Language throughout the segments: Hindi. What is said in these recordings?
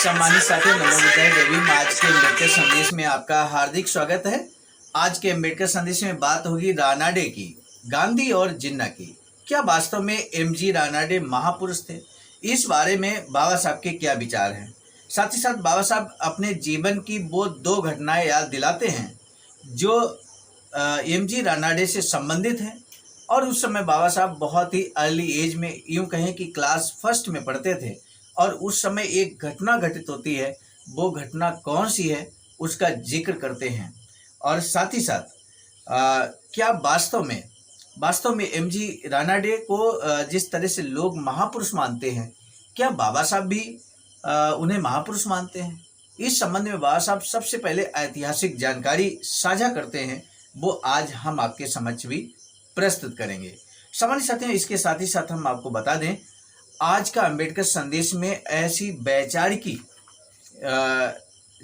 सम्मानित साथियों, नमो बुद्धाय जय भीम। आज के अम्बेडकर संदेश में आपका हार्दिक स्वागत है। आज के अम्बेडकर संदेश में बात होगी रानाडे की, गांधी और जिन्ना की। क्या वास्तव में एमजी रानाडे महापुरुष थे? इस बारे में बाबा साहब के क्या विचार हैं? साथ ही साथ बाबा साहब अपने जीवन की वो दो घटनाएं याद दिलाते हैं जो एमजी रानाडे से संबंधित हैं। और उस समय बाबा साहब बहुत ही अर्ली एज में, यूं कहें कि क्लास फर्स्ट में पढ़ते थे, और उस समय एक घटना घटित होती है। वो घटना कौन सी है उसका जिक्र करते हैं। और साथ ही साथ क्या वास्तव में एमजी रानाडे को जिस तरह से लोग महापुरुष मानते हैं, क्या बाबा साहब भी उन्हें महापुरुष मानते हैं? इस संबंध में बाबा साहब सबसे पहले ऐतिहासिक जानकारी साझा करते हैं, वो आज हम आपके समक्ष भी प्रस्तुत करेंगे। सामान्य साथियों, इसके साथ ही साथ हम आपको बता दें, आज का अंबेडकर संदेश में ऐसी वैचारिकी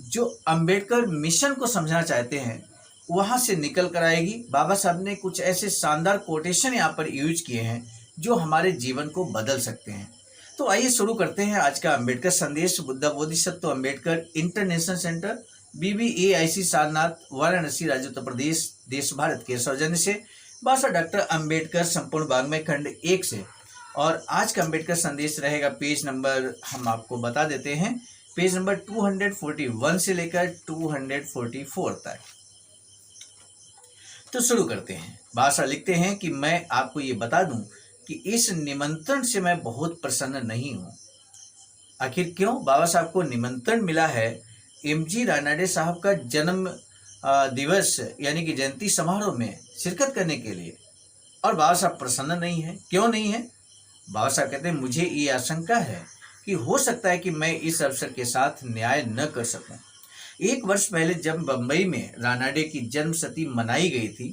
जो अंबेडकर मिशन को समझना चाहते हैं वहां से निकल कर आएगी। बाबा साहब ने कुछ ऐसे शानदार कोटेशन यहाँ पर यूज किए हैं जो हमारे जीवन को बदल सकते हैं। तो आइए शुरू करते हैं आज का अंबेडकर संदेश। Buddha Bodhisattva Ambedkar international centre, BBAIC Sarnath, Varanasi, राज्य उत्तर प्रदेश, देश भारत के सौजन्य से बाबा डॉक्टर अंबेडकर संपूर्ण वाङ्मय खंड 1 से। और आज का अंबेडकर संदेश रहेगा, पेज नंबर हम आपको बता देते हैं, पेज नंबर 241 से लेकर 244 तक। तो शुरू करते हैं। बाबा लिखते हैं कि मैं आपको ये बता दूं कि इस निमंत्रण से मैं बहुत प्रसन्न नहीं हूं। आखिर क्यों? बाबा साहब को निमंत्रण मिला है एमजी रानाडे साहब का जन्म दिवस यानी कि जयंती समारोह में शिरकत करने के लिए, और बाबा साहब प्रसन्न नहीं है। क्यों नहीं है? बाबा साहब कहते हैं, मुझे ये आशंका है कि हो सकता है कि मैं इस अवसर के साथ न्याय न कर सकूं। 1 वर्ष पहले जब बंबई में रानाडे की जन्म शती मनाई गई थी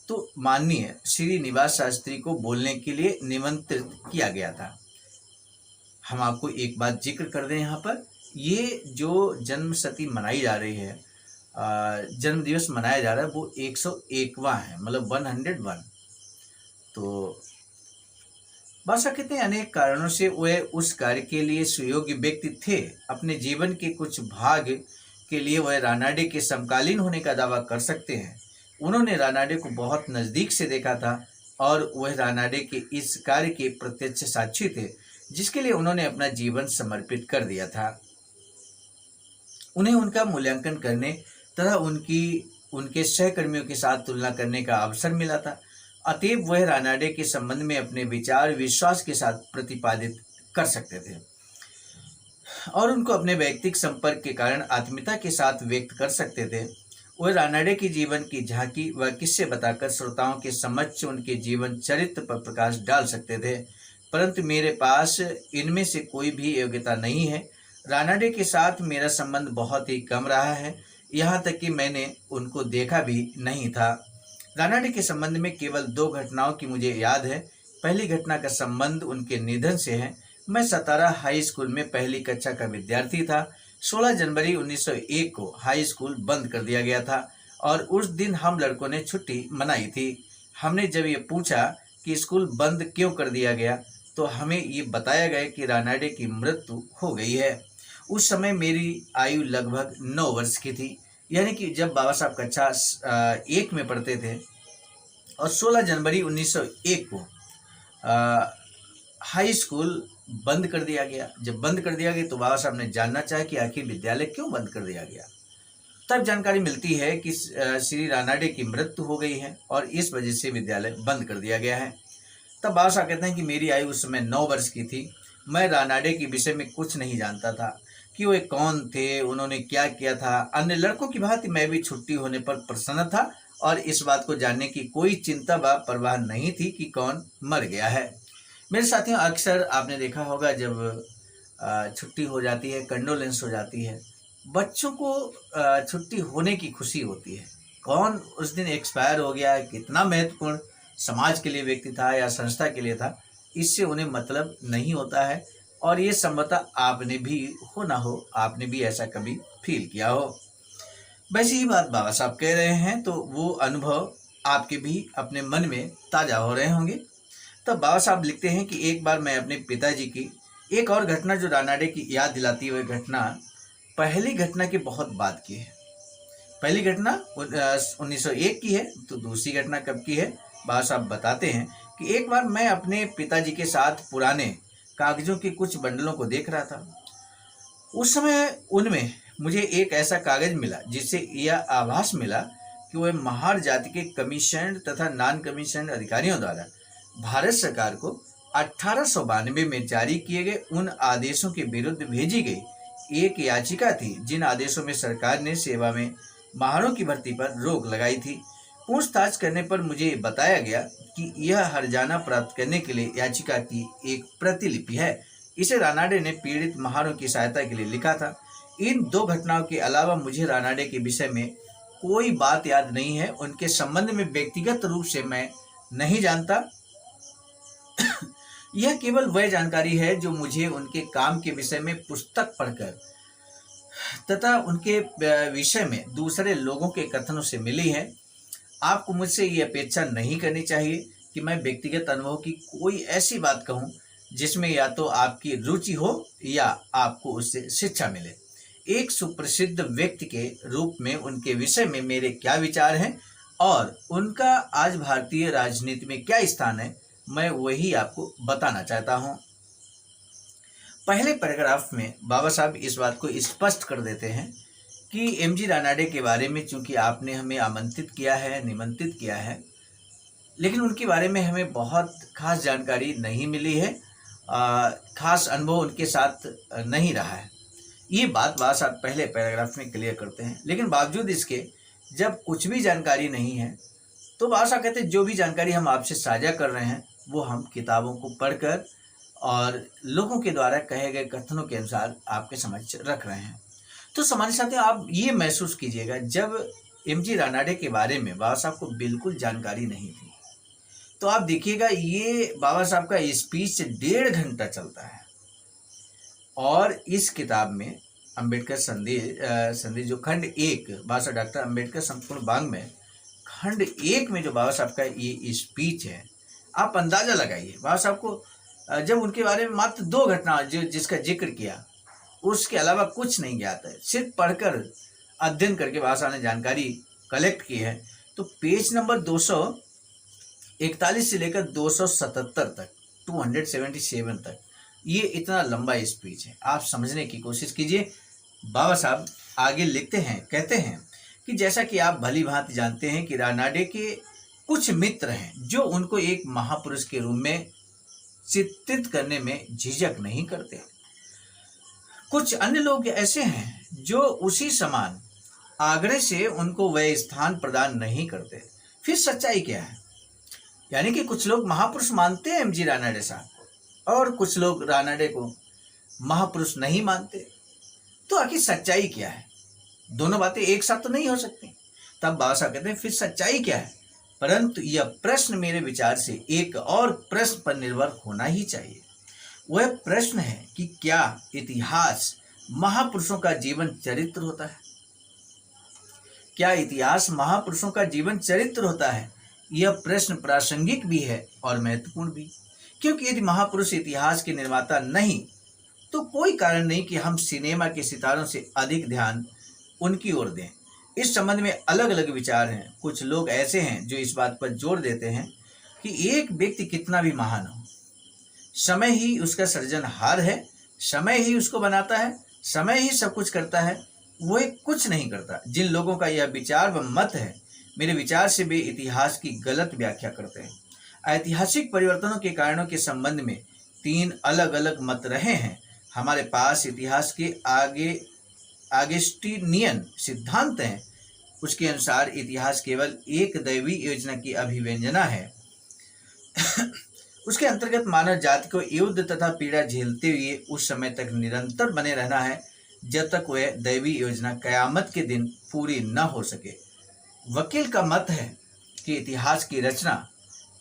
तो माननीय श्रीनिवास शास्त्री को बोलने के लिए निमंत्रित किया गया था। हम आपको एक बात जिक्र कर दें यहाँ पर, ये जो जन्म शती मनाई जा रही है, जन्म दिवस मनाया जा रहा है, वो 101वां है, मतलब 101। तो बादशाह कहते हैं अनेक कारणों से वह उस कार्य के लिए सुयोग्य व्यक्ति थे। अपने जीवन के कुछ भाग के लिए वह रानाडे के समकालीन होने का दावा कर सकते हैं। उन्होंने रानाडे को बहुत नज़दीक से देखा था और वह रानाडे के इस कार्य के प्रत्यक्ष साक्षी थे जिसके लिए उन्होंने अपना जीवन समर्पित कर दिया था। उन्हें उनका मूल्यांकन करने तथा उनके सहकर्मियों के साथ तुलना करने का अवसर मिला था। अतएव वह रानाडे के संबंध में अपने विचार विश्वास के साथ प्रतिपादित कर सकते थे और उनको अपने व्यक्तिगत संपर्क के कारण आत्मीयता के साथ व्यक्त कर सकते थे। वह रानाडे की जीवन की झांकी व किस्से बताकर श्रोताओं के समक्ष उनके जीवन चरित्र पर प्रकाश डाल सकते थे, परंतु मेरे पास इनमें से कोई भी योग्यता नहीं है। रानाडे के साथ मेरा संबंध बहुत ही कम रहा है, यहाँ तक कि मैंने उनको देखा भी नहीं था। रानाडे के संबंध में केवल 2 घटनाओं की मुझे याद है। पहली घटना का संबंध उनके निधन से है। मैं सतारा हाई स्कूल में पहली कक्षा का विद्यार्थी था। 16 जनवरी 1901 को हाई स्कूल बंद कर दिया गया था और उस दिन हम लड़कों ने छुट्टी मनाई थी। हमने जब ये पूछा कि स्कूल बंद क्यों कर दिया गया तो हमें ये बताया गया कि रानाडे की मृत्यु हो गई है। उस समय मेरी आयु लगभग 9 वर्ष की थी, यानी कि जब बाबा साहब कक्षा 1 में पढ़ते थे। और 16 जनवरी 1901 को हाई स्कूल बंद कर दिया गया। जब बंद कर दिया गया तो बाबा साहब ने जानना चाहा कि आखिर विद्यालय क्यों बंद कर दिया गया। तब जानकारी मिलती है कि श्री रानाडे की मृत्यु हो गई है और इस वजह से विद्यालय बंद कर दिया गया है। तब बाबा साहब कहते हैं कि मेरी आयु उस समय 9 वर्ष की थी। मैं रानाडे के विषय में कुछ नहीं जानता था कि वे कौन थे, उन्होंने क्या किया था। अन्य लड़कों की भांति मैं भी छुट्टी होने पर प्रसन्न था और इस बात को जानने की कोई चिंता व परवाह नहीं थी कि कौन मर गया है। मेरे साथियों, अक्सर आपने देखा होगा जब छुट्टी हो जाती है, कंडोलेंस हो जाती है, बच्चों को छुट्टी होने की खुशी होती है। कौन उस दिन एक्सपायर हो गया, कितना महत्वपूर्ण समाज के लिए व्यक्ति था या संस्था के लिए था, इससे उन्हें मतलब नहीं होता है। और ये संभवतः आपने भी हो ना हो, आपने भी ऐसा कभी फील किया हो। वैसे ही बात बाबा साहब कह रहे हैं तो वो अनुभव आपके भी अपने मन में ताज़ा हो रहे होंगे। तब बाबा साहब लिखते हैं कि एक बार मैं अपने पिताजी की एक और घटना जो रानाडे की याद दिलाती है वह घटना पहली घटना की बहुत बाद की है। पहली घटना 1901 की है, तो दूसरी घटना कब की है? बाबा साहब बताते हैं कि एक बार मैं अपने पिताजी के साथ पुराने कागजों के कुछ बंडलों को देख रहा था। उस समय उनमें मुझे एक ऐसा कागज मिला जिससे यह आभास मिला कि वह महार जाति के कमीशन तथा नॉन कमीशन अधिकारियों द्वारा भारत सरकार को 1892 में जारी किए गए उन आदेशों के विरुद्ध भेजी गई एक याचिका थी, जिन आदेशों में सरकार ने सेवा में महारों की भर्ती पर रोक लगाई थी। पूछताछ करने पर मुझे बताया गया कि यह हर्जाना प्राप्त करने के लिए याचिका की एक प्रतिलिपि है। इसे रानाडे ने पीड़ित महारों की सहायता के लिए लिखा था। इन दो घटनाओं के अलावा मुझे रानाडे के विषय में कोई बात याद नहीं है। उनके संबंध में व्यक्तिगत रूप से मैं नहीं जानता। यह केवल वह जानकारी है जो मुझे उनके काम के विषय में पुस्तक पढ़कर तथा उनके विषय में दूसरे लोगों के कथनों से मिली है। आपको मुझसे ये अपेक्षा नहीं करनी चाहिए कि मैं व्यक्तिगत अनुभव की कोई ऐसी बात कहूं जिसमें या तो आपकी रुचि हो या आपको उससे शिक्षा मिले। एक सुप्रसिद्ध व्यक्ति के रूप में उनके विषय में मेरे क्या विचार हैं और उनका आज भारतीय राजनीति में क्या स्थान है, मैं वही आपको बताना चाहता हूं। पहले पैराग्राफ में बाबा साहब इस बात को स्पष्ट कर देते हैं कि एमजी रानाडे के बारे में चूंकि आपने हमें आमंत्रित किया है, निमंत्रित किया है, लेकिन उनके बारे में हमें बहुत खास जानकारी नहीं मिली है, खास अनुभव उनके साथ नहीं रहा है। ये बात बाबा साहब पहले पैराग्राफ में क्लियर करते हैं। लेकिन बावजूद इसके जब कुछ भी जानकारी नहीं है तो बाबा साहब कहते हैं जो भी जानकारी हम आपसे साझा कर रहे हैं वो हम किताबों को पढ़कर और लोगों के द्वारा कहे गए कथनों के अनुसार आपके समक्ष रख रहे हैं। तो सामान्य साथियों, आप ये महसूस कीजिएगा, जब एमजी रानाडे के बारे में बाबा साहब को बिल्कुल जानकारी नहीं थी, तो आप देखिएगा ये बाबा साहब का स्पीच 1.5 घंटा चलता है। और इस किताब में अंबेडकर संदेश जो खंड 1 बाबा साहब डॉक्टर अंबेडकर संपूर्ण वांग में खंड 1 में जो बाबा साहब का ये स्पीच है, आप अंदाजा लगाइए। बाबा साहब को जब उनके बारे में मात्र 2 घटना जिसका जिक्र किया, उसके अलावा कुछ नहीं ज्ञात है, सिर्फ पढ़कर अध्ययन करके बाबा साहब ने जानकारी कलेक्ट की है। तो पेज नंबर 241 से लेकर 277 तक, 277 तक, ये इतना लंबा स्पीच है। आप समझने की कोशिश कीजिए। बाबा साहब आगे लिखते हैं, कहते हैं कि जैसा कि आप भली भांति जानते हैं कि रानाडे के कुछ मित्र हैं जो उनको एक महापुरुष के रूप में चित्रित करने में झिझक नहीं करते। कुछ अन्य लोग ऐसे हैं जो उसी समान आग्रह से उनको वह स्थान प्रदान नहीं करते। फिर सच्चाई क्या है? यानी कि कुछ लोग महापुरुष मानते हैं एमजी रानाडे साहब को और कुछ लोग रानाडे को महापुरुष नहीं मानते। तो आखिर सच्चाई क्या है? दोनों बातें एक साथ तो नहीं हो सकती। तब बाबा साहब कहते हैं फिर सच्चाई क्या है? परंतु यह प्रश्न मेरे विचार से एक और प्रश्न पर निर्भर होना ही चाहिए। वह प्रश्न है कि क्या इतिहास महापुरुषों का जीवन चरित्र होता है? क्या इतिहास महापुरुषों का जीवन चरित्र होता है? यह प्रश्न प्रासंगिक भी है और महत्वपूर्ण भी, क्योंकि यदि महापुरुष इतिहास के निर्माता नहीं तो कोई कारण नहीं कि हम सिनेमा के सितारों से अधिक ध्यान उनकी ओर दें। इस संबंध में अलग अलग विचार हैं। कुछ लोग ऐसे हैं जो इस बात पर जोर देते हैं कि एक व्यक्ति कितना भी महान हो, समय ही उसका सृजनहार है, समय ही उसको बनाता है, समय ही सब कुछ करता है, वो कुछ नहीं करता। जिन लोगों का यह विचार व मत है, मेरे विचार से वे इतिहास की गलत व्याख्या करते हैं। ऐतिहासिक परिवर्तनों के कारणों के संबंध में 3 अलग अलग मत रहे हैं। हमारे पास इतिहास के ऑगस्टिनियन सिद्धांत हैं। उसके अनुसार इतिहास केवल एक दैवी योजना की अभिव्यंजना है। उसके अंतर्गत मानव जाति को युद्ध तथा पीड़ा झेलते हुए उस समय तक निरंतर बने रहना है जब तक वह दैवी योजना कयामत के दिन पूरी न हो सके। वकील का मत है कि इतिहास की रचना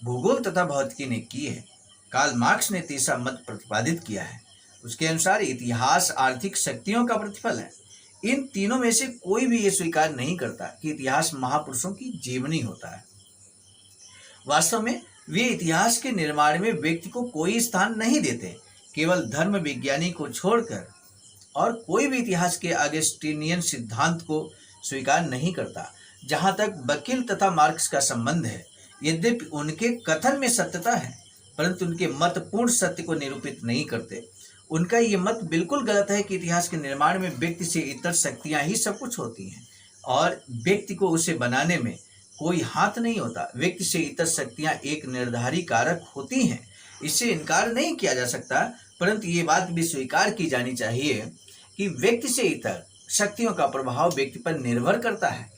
भूगोल तथा भौतिकी ने की है। कार्ल मार्क्स ने तीसरा मत प्रतिपादित किया है। उसके अनुसार इतिहास आर्थिक शक्तियों का प्रतिफल है। इन तीनों में से कोई भी ये स्वीकार नहीं करता कि इतिहास महापुरुषों की जीवनी होता है। वास्तव में वे इतिहास के निर्माण में व्यक्ति को कोई स्थान नहीं देते। केवल धर्म विज्ञानी को छोड़कर और कोई भी इतिहास के अगस्टिनियन सिद्धांत को स्वीकार नहीं करता। जहां तक बकील तथा मार्क्स का संबंध है, यद्यपि उनके कथन में सत्यता है, परंतु उनके मत पूर्ण सत्य को निरूपित नहीं करते। उनका ये मत बिल्कुल गलत है कि इतिहास के निर्माण में व्यक्ति से इतर शक्तियां ही सब कुछ होती हैं और व्यक्ति को उसे बनाने में कोई हाथ नहीं होता। व्यक्ति से इतर शक्तियां एक निर्धारी कारक होती हैं, इससे इनकार नहीं किया जा सकता, परंतु ये बात भी स्वीकार की जानी चाहिए कि व्यक्ति से इतर शक्तियों का प्रभाव व्यक्ति पर निर्भर करता है।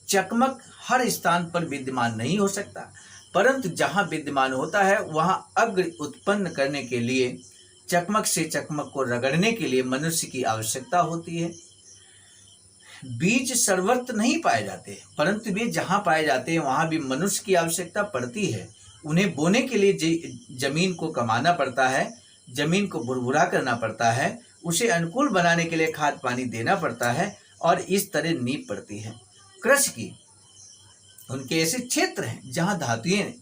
चकमक हर स्थान पर विद्यमान नहीं हो सकता, परंतु जहां विद्यमान होता है वहां अग्र उत्पन्न करने के लिए चकमक से चकमक को रगड़ने के लिए मनुष्य की आवश्यकता होती है। बीज सर्वत्र नहीं पाए जाते, परंतु वे जहां पाए जाते हैं वहां भी मनुष्य की आवश्यकता पड़ती है। उन्हें बोने के लिए जमीन को कमाना पड़ता है, जमीन को भुरभुरा करना पड़ता है, उसे अनुकूल बनाने के लिए खाद पानी देना पड़ता है और इस तरह नींव पड़ती है। कृषि की उनके ऐसे क्षेत्र हैं जहां धातुएं,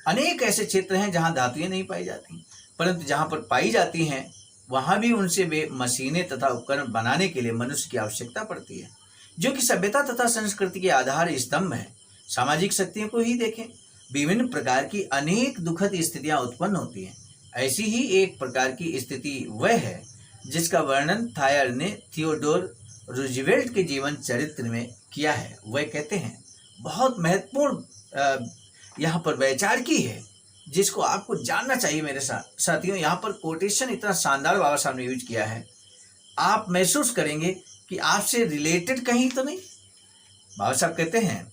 अनेक ऐसे क्षेत्र हैं जहां धातुएं नहीं पाई जाती, परंतु जहां पर पाई जाती हैं वहां भी उनसे वे मशीनें तथा उपकरण बनाने के लिए मनुष्य की आवश्यकता पड़ती है, जो कि सभ्यता तथा संस्कृति के आधार स्तंभ है। सामाजिक शक्तियों को ही देखें, विभिन्न प्रकार की अनेक दुखद स्थितियां उत्पन्न होती हैं। ऐसी ही एक प्रकार की स्थिति वह है जिसका वर्णन थायर ने थियोडोर रूजवेल्ट के जीवन चरित्र में किया है। वह कहते हैं, बहुत महत्वपूर्ण यहाँ पर वैचारिकी है जिसको आपको जानना चाहिए मेरे साथियों। यहाँ पर कोटेशन इतना शानदार बाबा साहब ने यूज किया है, आप महसूस करेंगे कि आपसे रिलेटेड कहीं तो नहीं। बाबा साहब कहते हैं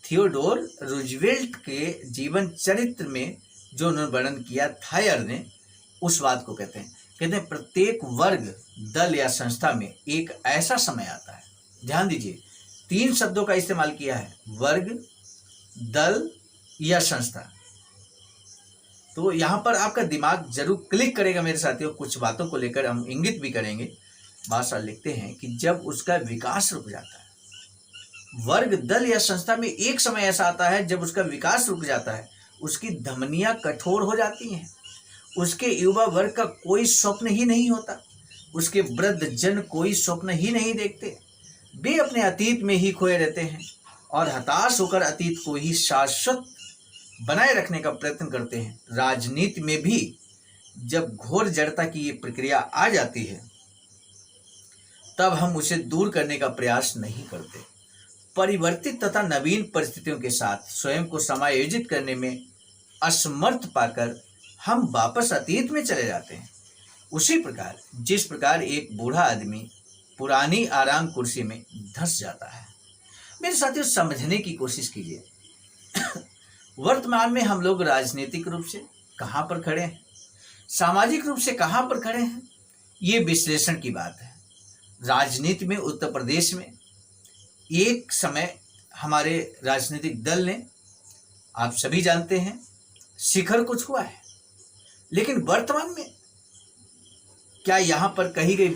थियोडोर रूजवेल्ट के जीवन चरित्र में जो उन्होंने वर्णन किया थायर ने, उस बात को कहते हैं प्रत्येक वर्ग, दल या संस्था में एक ऐसा समय आता है। ध्यान दीजिए, 3 शब्दों का इस्तेमाल किया है, वर्ग, दल या संस्था। तो यहां पर आपका दिमाग जरूर क्लिक करेगा मेरे साथियों। कुछ बातों को लेकर हम इंगित भी करेंगे। बादशाह लिखते हैं कि जब उसका विकास रुक जाता है, वर्ग, दल या संस्था में एक समय ऐसा आता है जब उसका विकास रुक जाता है, उसकी धमनियां कठोर हो जाती हैं, उसके युवा वर्ग का कोई स्वप्न ही नहीं होता, उसके वृद्ध जन कोई स्वप्न ही नहीं देखते, वे अपने अतीत में ही खोए रहते हैं और हताश होकर अतीत को ही शाश्वत बनाए रखने का प्रयत्न करते हैं। राजनीति में भी जब घोर जड़ता की ये प्रक्रिया आ जाती है तब हम उसे दूर करने का प्रयास नहीं करते। परिवर्तित तथा नवीन परिस्थितियों के साथ स्वयं को समायोजित करने में असमर्थ पाकर हम वापस अतीत में चले जाते हैं। उसी प्रकार जिस प्रकार एक बूढ़ा आदमी पुरानी आराम कुर्सी में धंस जाता है। मेरे साथियों, समझने की कोशिश कीजिए, वर्तमान में हम लोग राजनीतिक रूप से कहां पर खड़े हैं, सामाजिक रूप से कहां पर खड़े हैं, ये विश्लेषण की बात है। राजनीति में उत्तर प्रदेश में एक समय हमारे राजनीतिक दल ने, आप सभी जानते हैं, शिखर को छुआ है, लेकिन वर्तमान में क्या यहां पर कहे गए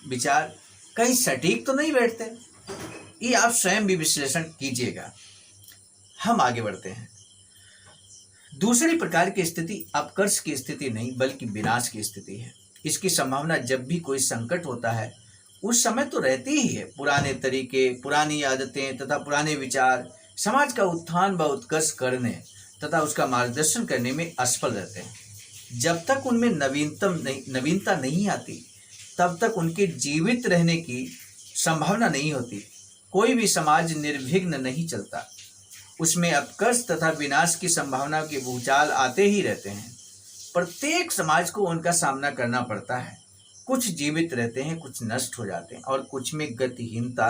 विचार कहीं सटीक तो नहीं बैठते? ये आप स्वयं भी विश्लेषण कीजिएगा। हम आगे बढ़ते हैं। दूसरी प्रकार की स्थिति अपकर्ष की स्थिति नहीं बल्कि विनाश की स्थिति है। इसकी संभावना जब भी कोई संकट होता है उस समय तो रहती ही है। पुराने तरीके, पुरानी आदतें तथा पुराने विचार समाज का उत्थान व उत्कर्ष करने तथा उसका मार्गदर्शन करने में असफल रहते हैं। जब तक उनमें नवीनता नहीं आती तब तक उनके जीवित रहने की संभावना नहीं होती। कोई भी समाज निर्विघ्न नहीं चलता, उसमें अपकर्ष तथा विनाश की संभावना के भूचाल आते ही रहते हैं। प्रत्येक समाज को उनका सामना करना पड़ता है। कुछ जीवित रहते हैं, कुछ नष्ट हो जाते हैं और कुछ में गतिहीनता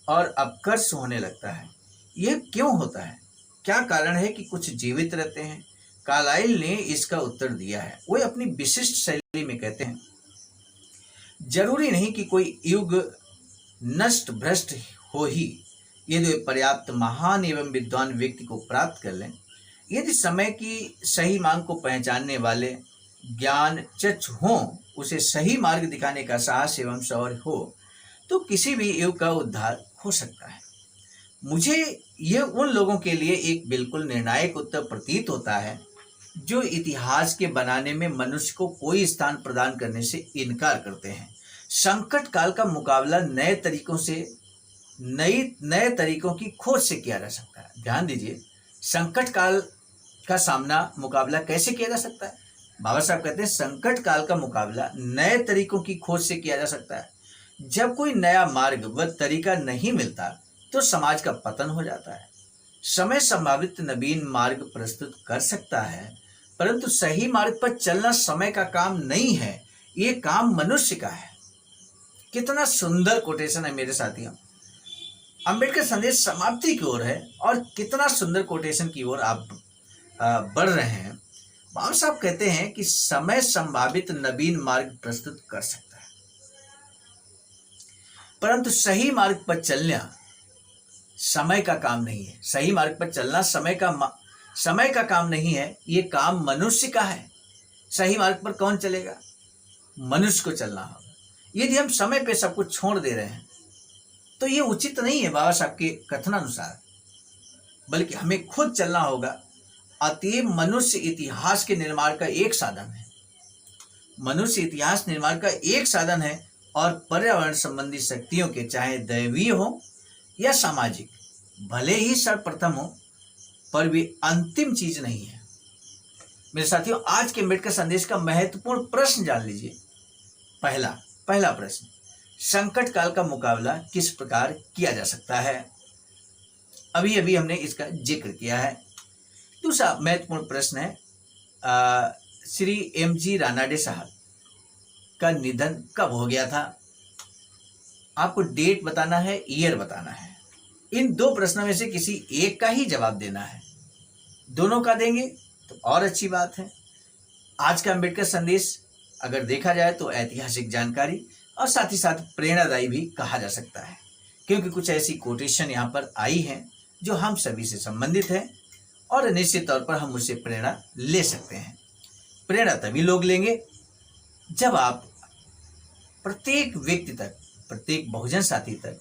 और अपकर्ष होने लगता है। यह क्यों होता है? क्या कारण है कि कुछ जीवित रहते हैं? कार्लाइल ने इसका उत्तर दिया है। वो अपनी विशिष्ट शैली में कहते हैं, जरूरी नहीं कि कोई युग नष्ट भ्रष्ट हो ही यदि पर्याप्त महान एवं विद्वान व्यक्ति को प्राप्त कर लें, यदि समय की सही मांग को पहचानने वाले ज्ञान चक्षु हों, उसे सही मार्ग दिखाने का साहस एवं शौर्य हो, तो किसी भी युग का उद्धार हो सकता है। मुझे यह उन लोगों के लिए एक बिल्कुल निर्णायक उत्तर प्रतीत होता है जो इतिहास के बनाने में मनुष्य को कोई स्थान प्रदान करने से इनकार करते हैं। संकट काल का मुकाबला नए तरीकों की खोज से किया जा सकता है। ध्यान दीजिए, संकट काल का मुकाबला कैसे किया जा सकता है? बाबा साहब कहते हैं संकट काल का मुकाबला नए तरीकों की खोज से किया जा सकता है। जब कोई नया मार्ग व तरीका नहीं मिलता तो समाज का पतन हो जाता है। समय संभावित नवीन मार्ग प्रस्तुत कर सकता है, परंतु सही मार्ग पर चलना समय का काम नहीं है, ये काम मनुष्य का है। कितना सुंदर कोटेशन है मेरे साथियों। अंबेडकर संदेश समाप्ति की ओर है और कितना सुंदर कोटेशन की ओर आप बढ़ रहे हैं। बाबा साहब कहते हैं कि समय संभावित नवीन मार्ग प्रस्तुत कर सकता है, परंतु सही मार्ग पर चलना समय का काम नहीं है। सही मार्ग पर चलना समय का काम नहीं है, ये काम मनुष्य का है। सही मार्ग पर कौन चलेगा? मनुष्य को चलना होगा। यदि हम समय पे सब कुछ छोड़ दे रहे हैं तो ये उचित नहीं है बाबा साहब के कथनानुसार, बल्कि हमें खुद चलना होगा। अतएव मनुष्य इतिहास के निर्माण का एक साधन है। मनुष्य इतिहास निर्माण का एक साधन है और पर्यावरण संबंधी शक्तियों के, चाहे दैवीय हो या सामाजिक, भले ही सर्वप्रथम हो, पर भी अंतिम चीज नहीं है। मेरे साथियों, आज के अम्बेडकर संदेश का महत्वपूर्ण प्रश्न जान लीजिए। पहला प्रश्न, संकट काल का मुकाबला किस प्रकार किया जा सकता है? अभी हमने इसका जिक्र किया है। दूसरा महत्वपूर्ण प्रश्न है, श्री एमजी रानाडे साहब का निधन कब हो गया था? आपको डेट बताना है, ईयर बताना है। इन दो प्रश्नों में से किसी एक का ही जवाब देना है। दोनों का देंगे तो और अच्छी बात है। आज का अम्बेडकर संदेश अगर देखा जाए तो ऐतिहासिक जानकारी और साथ ही साथ प्रेरणादायी भी कहा जा सकता है, क्योंकि कुछ ऐसी कोटेशन यहाँ पर आई हैं जो हम सभी से संबंधित है और निश्चित तौर पर हम उससे प्रेरणा ले सकते हैं। प्रेरणा तभी लोग लेंगे जब आप प्रत्येक व्यक्ति तक, प्रत्येक बहुजन साथी तक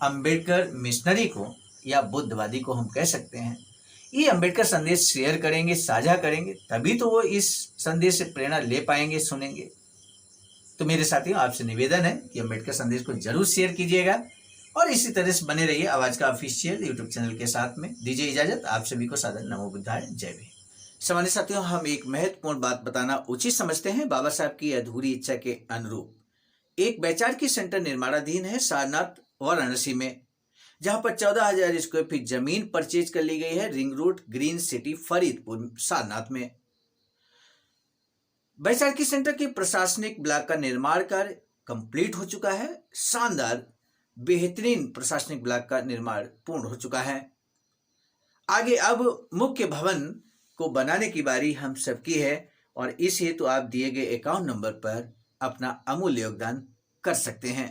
अंबेडकर मिशनरी को या बुद्धवादी को हम कह सकते हैं, ये अंबेडकर संदेश शेयर करेंगे, साझा करेंगे, तभी तो वो इस संदेश से प्रेरणा ले पाएंगे, सुनेंगे। तो मेरे साथियों, आपसे निवेदन है कि अंबेडकर संदेश को जरूर शेयर कीजिएगा और इसी तरह से बने रहिए आवाज का ऑफिशियल यूट्यूब चैनल के साथ में। दीजिए इजाजत, आप सभी को सादर नमो बुद्धाय, जय भीम। सामान्य साथियों, हम एक महत्वपूर्ण बात बताना उचित समझते हैं। बाबा साहब की अधूरी इच्छा के अनुरूप एक वैचारिकी सेंटर निर्माणाधीन है सारनाथ वाराणसी में, जहां पर 14,000 स्क्वायर फीट जमीन परचेज कर ली गई है ring road, green city, Faridpur, Sarnath में। वैचारिकी सेंटर के प्रशासनिक ब्लॉक का निर्माण कार्य कंप्लीट हो चुका है। शानदार बेहतरीन प्रशासनिक ब्लॉक का निर्माण पूर्ण हो चुका है। आगे अब मुख्य भवन को बनाने की बारी हम सबकी है और इस हेतु आप दिए गए अकाउंट नंबर पर अपना अमूल्य योगदान कर सकते हैं।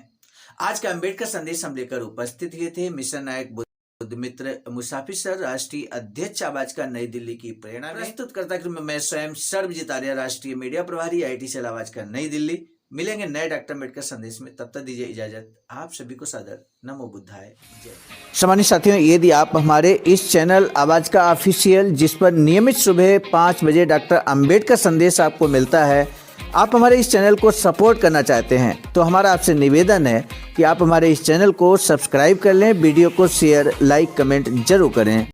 आज का अंबेडकर संदेश हम लेकर उपस्थित हुए थे मिशन नायक बुद्धमित्र मुसाफिर सर, राष्ट्रीय अध्यक्ष आवाज का नई दिल्ली की प्रेरणा में। प्रस्तुत करता क्रम में मैं स्वयं सर्वजित आर्य, राष्ट्रीय मीडिया प्रभारी, IIT सेल आवाज का नई दिल्ली। मिलेंगे नए डॉक्टर अम्बेडकर संदेश में, तब तक दीजिए इजाजत। आप सभी को सादर नमो बुद्धाय, जय। सामान्य साथियों, यदि आप हमारे इस चैनल आवाज का ऑफिशियल, जिस पर नियमित सुबह 5 बजे डॉक्टर अम्बेडकर संदेश आपको मिलता है, आप हमारे इस चैनल को सपोर्ट करना चाहते हैं तो हमारा आपसे निवेदन है कि आप हमारे इस चैनल को सब्सक्राइब कर लें, वीडियो को शेयर, लाइक, कमेंट जरूर करें।